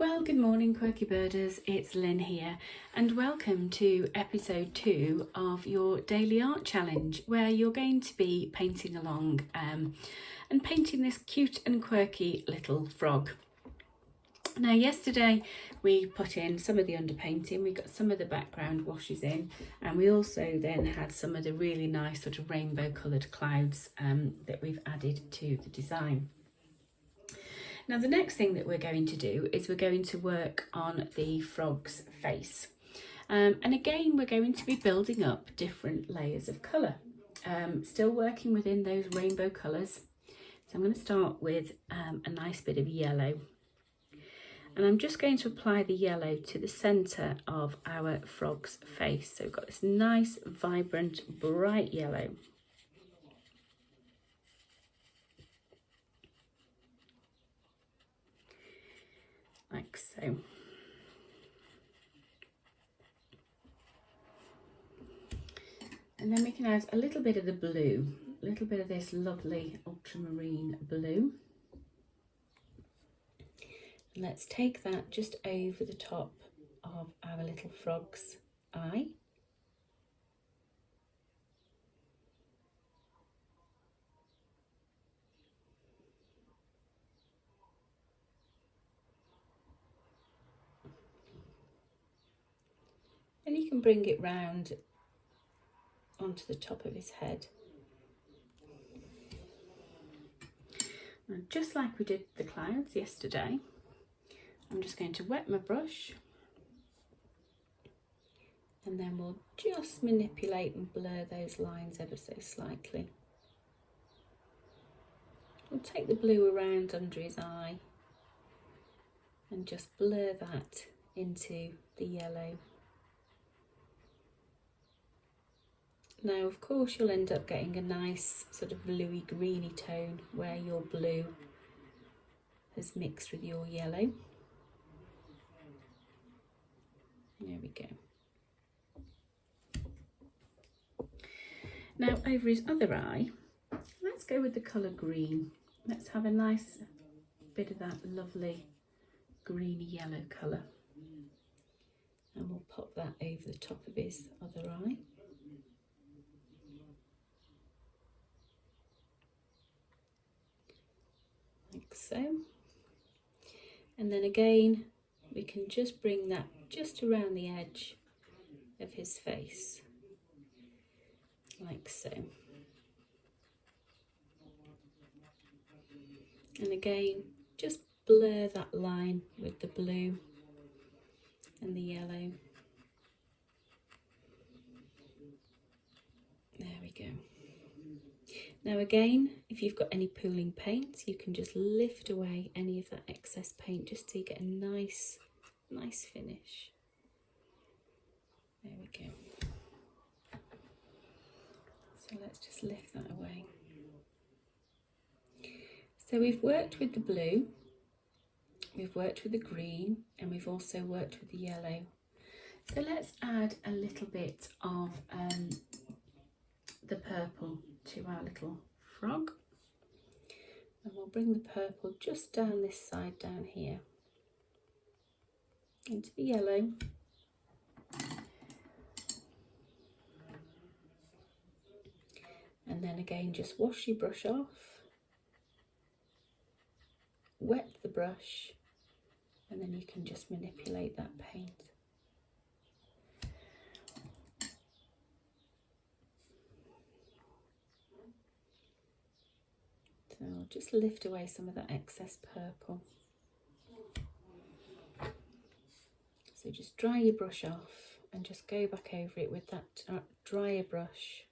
Well, good morning, Quirky Birders. It's Lynn here, and welcome to episode 2 of your daily art challenge, where you're going to be painting along and painting this cute and quirky little frog. Now, yesterday we put in some of the underpainting, we got some of the background washes in, and we also then had some of the really nice sort of rainbow coloured clouds that we've added to the design. Now, the next thing that we're going to do is we're going to work on the frog's face. And again, we're going to be building up different layers of colour, still working within those rainbow colours. So I'm going to start with a nice bit of yellow. And I'm just going to apply the yellow to the centre of our frog's face. So we've got this nice, vibrant, bright yellow. Like so. And then we can add a little bit of the blue, a little bit of this lovely ultramarine blue. And let's take that just over the top of our little frog's eye. And you can bring it round onto the top of his head. And just like we did the clouds yesterday, I'm just going to wet my brush, and then we'll just manipulate and blur those lines ever so slightly. We'll take the blue around under his eye and just blur that into the yellow. Now, of course, you'll end up getting a nice sort of bluey greeny tone where your blue has mixed with your yellow. There we go. Now, over his other eye, let's go with the colour green. Let's have a nice bit of that lovely greeny yellow colour. And we'll pop that over the top of his other eye. Like so. And then again, we can just bring that just around the edge of his face, like so. And again, just blur that line with the blue and the yellow. There we go. Now again, if you've got any pooling paints, you can just lift away any of that excess paint just to get a nice finish. There we go. So let's just lift that away. So we've worked with the blue, we've worked with the green, and we've also worked with the yellow. So let's add a little bit of the purple to our little frog. And we'll bring the purple just down this side down here into the yellow. And then again, just wash your brush off, wet the brush, and then you can just manipulate that paint. So I'll just lift away some of that excess purple. So just dry your brush off and just go back over it with that drier brush.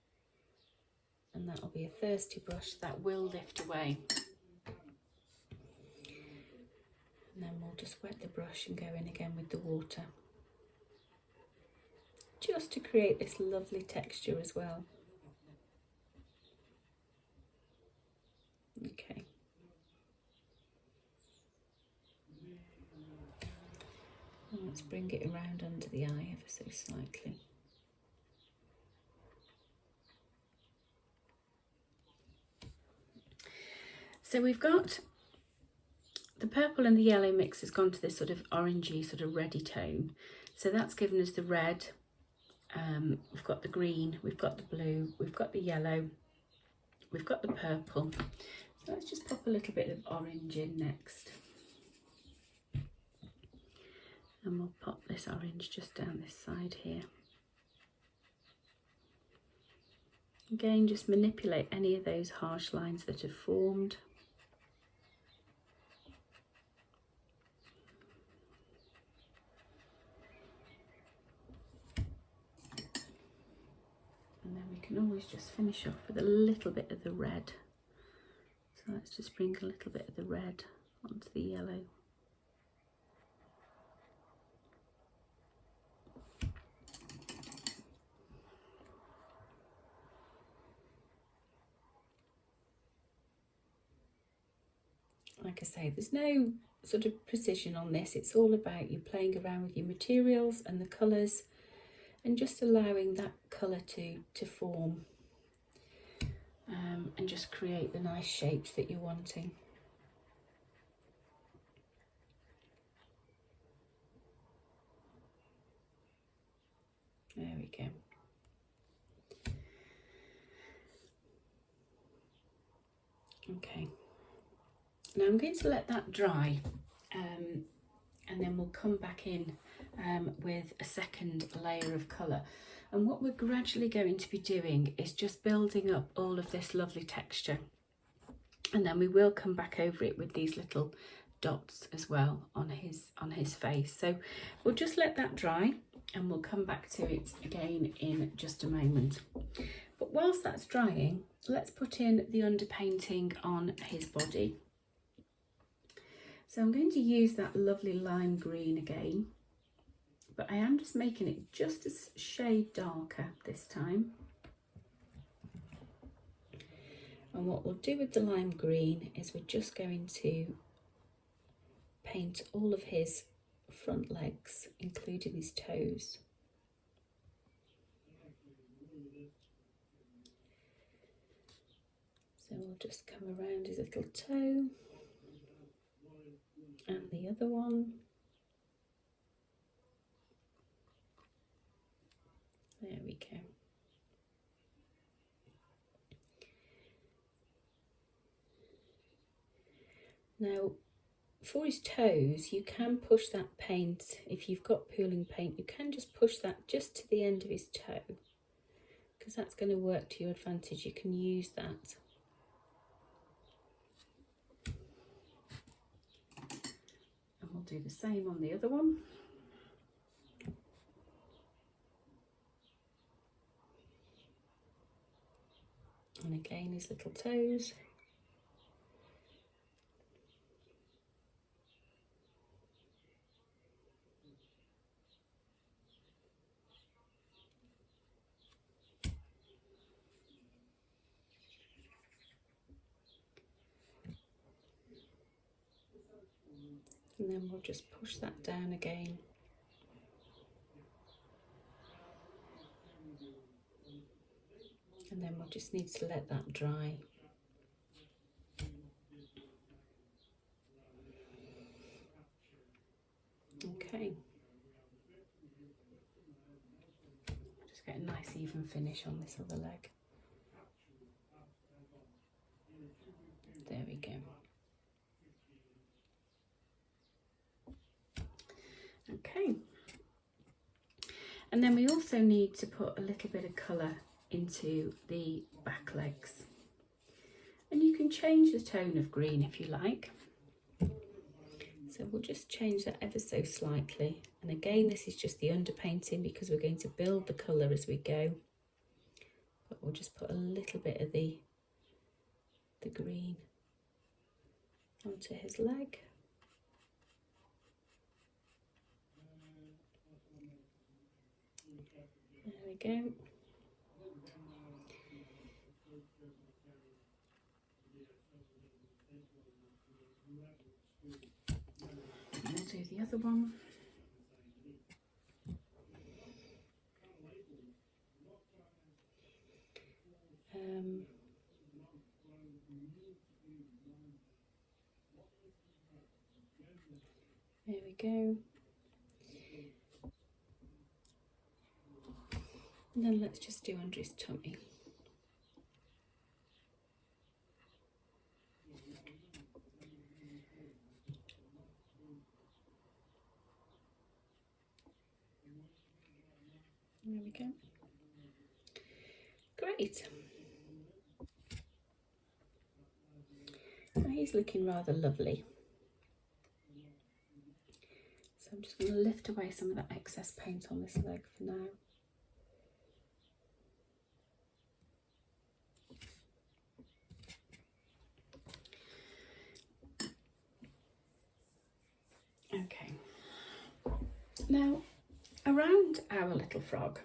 And that will be a thirsty brush that will lift away. And then we'll just wet the brush and go in again with the water. Just to create this lovely texture as well. Okay. And let's bring it around under the eye ever so slightly. So we've got the purple and the yellow mix has gone to this sort of orangey, sort of reddy tone. So that's given us the red. We've got the green, we've got the blue, we've got the yellow, we've got the purple. So let's just pop a little bit of orange in next. And we'll pop this orange just down this side here. Again, just manipulate any of those harsh lines that have formed. And then we can always just finish off with a little bit of the red. So let's just bring a little bit of the red onto the yellow. Like I say, there's no sort of precision on this. It's all about you playing around with your materials and the colours and just allowing that colour to form and just create the nice shapes that you're wanting. There we go. Okay. Now I'm going to let that dry and then we'll come back in with a second layer of colour. And what we're gradually going to be doing is just building up all of this lovely texture. And then we will come back over it with these little dots as well on his face. So we'll just let that dry and we'll come back to it again in just a moment. But whilst that's drying, let's put in the underpainting on his body. So I'm going to use that lovely lime green again, but I am just making it just a shade darker this time. And what we'll do with the lime green is we're just going to paint all of his front legs, including his toes. So we'll just come around his little toe and the other one. There we go. Now, for his toes, you can push that paint, if you've got pooling paint, you can just push that just to the end of his toe, because that's going to work to your advantage. You can use that. And we'll do the same on the other one. And again, his little toes. And then we'll just push that down again. And then we'll just need to let that dry. Okay. Just get a nice even finish on this other leg. There we go. Okay. And then we also need to put a little bit of colour into the back legs. And you can change the tone of green if you like. So we'll just change that ever so slightly. And again, this is just the underpainting because we're going to build the colour as we go. But we'll just put a little bit of the green onto his leg. There we go. And we'll do the other one. There we go. And then let's just do under his tummy. There we go. Great. Now he's looking rather lovely. So I'm just going to lift away some of that excess paint on this leg for now. Okay. Now, around our little frog,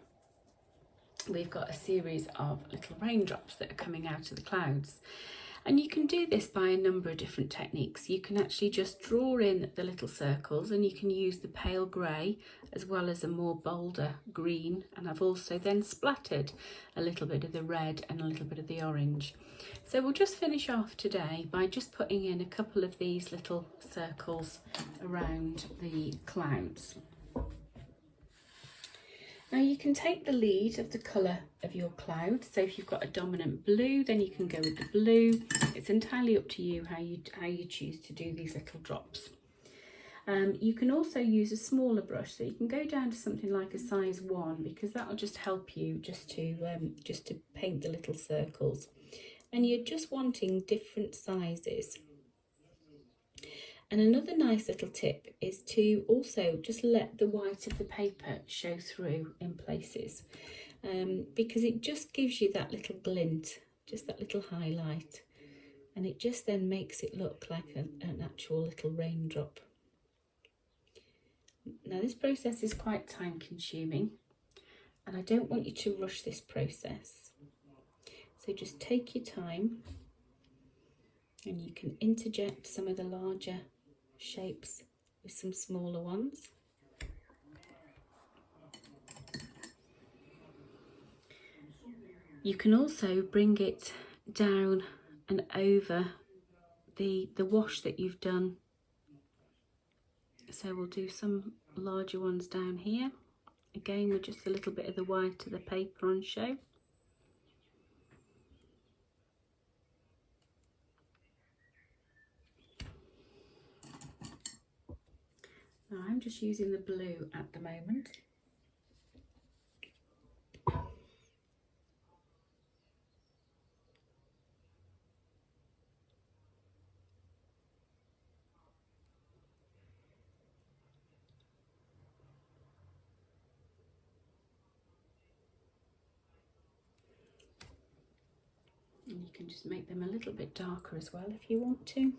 we've got a series of little raindrops that are coming out of the clouds. And you can do this by a number of different techniques. You can actually just draw in the little circles, and you can use the pale grey as well as a more bolder green. And I've also then splattered a little bit of the red and a little bit of the orange. So we'll just finish off today by just putting in a couple of these little circles around the clouds. Now you can take the lead of the colour of your cloud. So if you've got a dominant blue, then you can go with the blue. It's entirely up to you how you choose to do these little drops. You can also use a smaller brush, so you can go down to something like a size 1, because that will just help you just to paint the little circles. And you're just wanting different sizes. And another nice little tip is to also just let the white of the paper show through in places, because it just gives you that little glint, just that little highlight, and it just then makes it look like an actual little raindrop. Now this process is quite time consuming, and I don't want you to rush this process. So just take your time, and you can interject some of the larger shapes with some smaller ones. You can also bring it down and over the wash that you've done. So we'll do some larger ones down here, again with just a little bit of the white of the paper on show. Now I'm just using the blue at the moment. And you can just make them a little bit darker as well if you want to.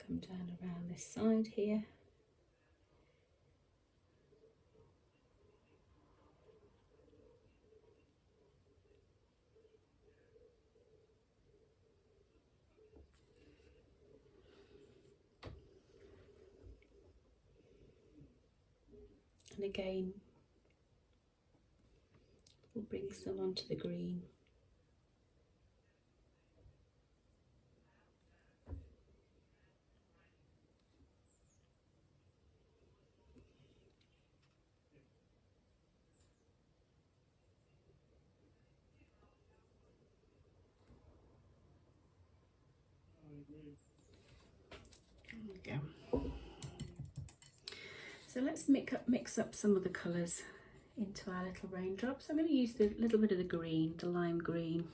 Come down around this side here. And again, we'll bring some onto the green. There we go. So let's mix up some of the colours into our little raindrops. I'm going to use the little bit of the green, the lime green.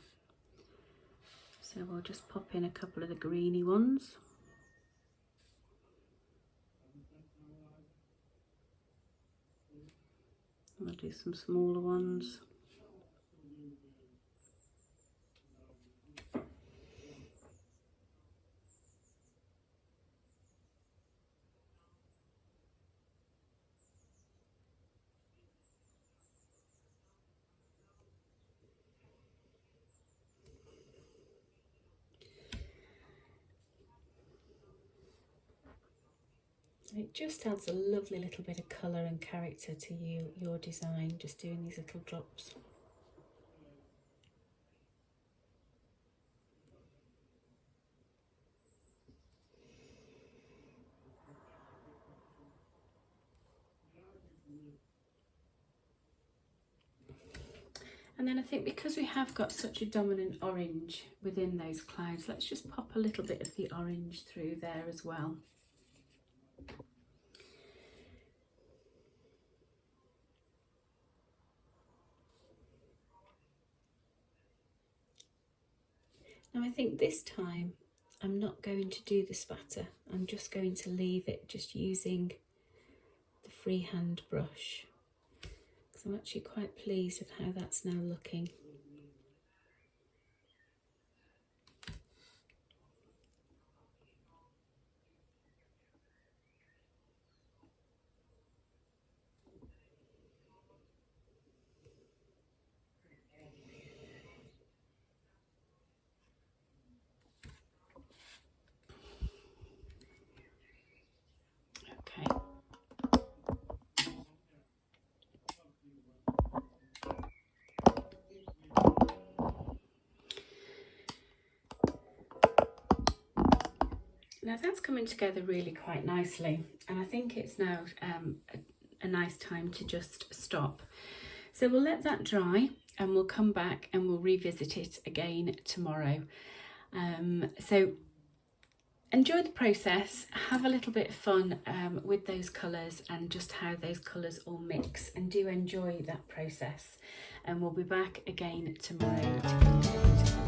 So we'll just pop in a couple of the greeny ones. I'll do some smaller ones. It just adds a lovely little bit of colour and character to your design, just doing these little drops. And then I think because we have got such a dominant orange within those clouds, let's just pop a little bit of the orange through there as well. Now I think this time I'm not going to do the spatter, I'm just going to leave it just using the freehand brush. I'm actually quite pleased with how that's now looking. Okay. Now that's coming together really quite nicely, and I think it's now a nice time to just stop. So we'll let that dry and we'll come back and we'll revisit it again tomorrow. So enjoy the process, have a little bit of fun with those colours and just how those colours all mix, and do enjoy that process. And we'll be back again tomorrow to conclude.